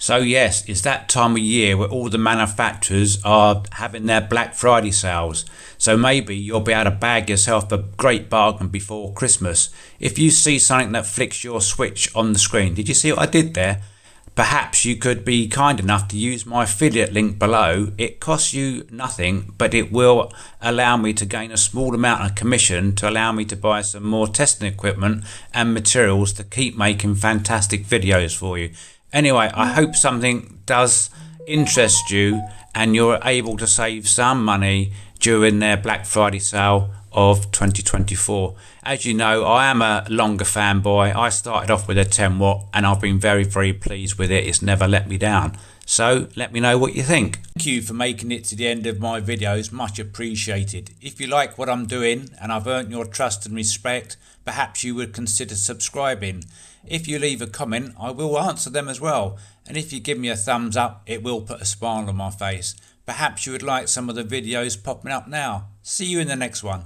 So yes, it's that time of year where all the manufacturers are having their Black Friday sales. So maybe you'll be able to bag yourself a great bargain before Christmas. If you see something that flicks your switch on the screen, did you see what I did there? Perhaps you could be kind enough to use my affiliate link below. It costs you nothing, but it will allow me to gain a small amount of commission to allow me to buy some more testing equipment and materials to keep making fantastic videos for you. Anyway, I hope something does interest you and you're able to save some money during their Black Friday sale of 2024. As you know, I am a longer fanboy. I started off with a 10 watt and I've been very pleased with it. It's never let me down. So let me know what you think. Thank you for making it to the end of my videos, much appreciated. If you like what I'm doing and I've earned your trust and respect, perhaps you would consider subscribing. If you leave a comment, I will answer them as well. And if you give me a thumbs up, it will put a smile on my face. Perhaps you would like some of the videos popping up now. See you in the next one.